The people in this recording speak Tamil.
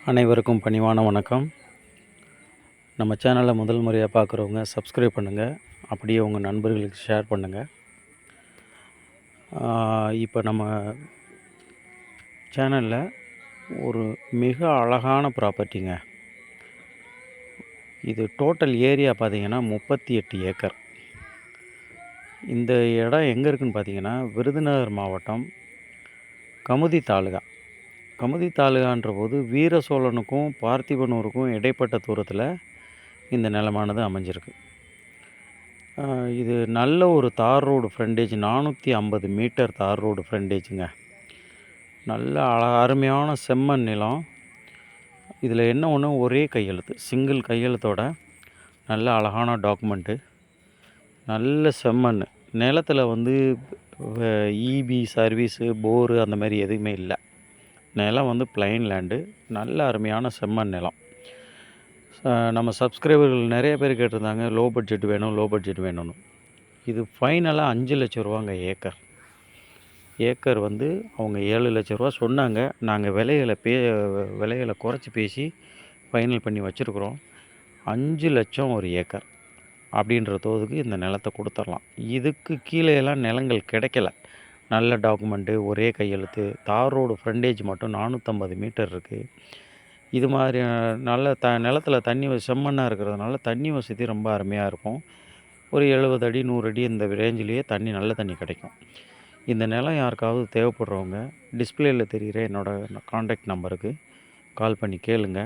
அனைவருக்கும் பணிவான வணக்கம். நம்ம சேனலை முதல் முறையாக பார்க்குறவங்க சப்ஸ்கிரைப் பண்ணுங்கள். அப்படியே உங்கள் நண்பர்களுக்கு ஷேர் பண்ணுங்கள். இப்போ நம்ம சேனலில் ஒரு மிக அழகான ப்ராப்பர்ட்டிங்க. இது டோட்டல் ஏரியா பார்த்திங்கன்னா 38 ஏக்கர். இந்த இடம் எங்கே இருக்குதுன்னு பார்த்திங்கன்னா விருதுநகர் மாவட்டம் கமுதி தாலுகா. கமுதி தாலுகான்ற போது வீர சோழனுக்கும் பார்த்திபனூருக்கும் இடைப்பட்ட தூரத்தில் இந்த நிலமானது அமைஞ்சிருக்கு. இது நல்ல ஒரு தார் ரோடு ஃப்ரண்டேஜ், 450 மீட்டர் தார் ரோடு ஃப்ரண்டேஜுங்க. நல்ல அருமையான செம்மண் நிலம். இதில் என்ன ஒன்று, ஒரே கையெழுத்து, சிங்கிள் கையெழுத்தோட நல்ல அழகான டாக்குமெண்ட்டு, நல்ல செம்மண். நிலத்தில் வந்து இபி சர்வீஸு, போரு அந்த மாதிரி எதுவுமே இல்லை. நிலம் வந்து பிளைன் லேண்டு, நல்ல அருமையான செம்மண் நிலம். நம்ம சப்ஸ்கிரைபர்கள் நிறைய பேர் கேட்டிருந்தாங்க, லோ பட்ஜெட் வேணும்னு. இது ஃபைனலாக 5 லட்ச ரூபாங்க ஏக்கர். ஏக்கர் வந்து அவங்க 7 லட்ச ரூபா சொன்னாங்க. நாங்கள் விலைகளை குறைச்சி பேசி ஃபைனல் பண்ணி வச்சுருக்குறோம். 5 லட்சம் ஒரு ஏக்கர் அப்படின்ற தோதுக்கு இந்த நிலத்தை கொடுத்துடலாம். இதுக்கு கீழேயெல்லாம் நிலங்கள் கிடைக்கல. நல்ல டாக்குமெண்ட்டு, ஒரே கையெழுத்து, தார் ரோடு ஃப்ரண்டேஜ் மட்டும் 450 மீட்டர் இருக்குது. இது மாதிரி நல்ல நிலத்தில் தண்ணி செம்மண்ணாக இருக்கிறதுனால தண்ணி வசதி ரொம்ப அருமையாக இருக்கும். ஒரு 70 அடி 100 அடி இந்த ரேஞ்சிலேயே நல்ல தண்ணி கிடைக்கும். இந்த நிலம் யாருக்காவது தேவைப்படுறவங்க டிஸ்பிளேயில் தெரிகிற என்னோடய காண்டாக்ட் நம்பருக்கு கால் பண்ணி கேளுங்க.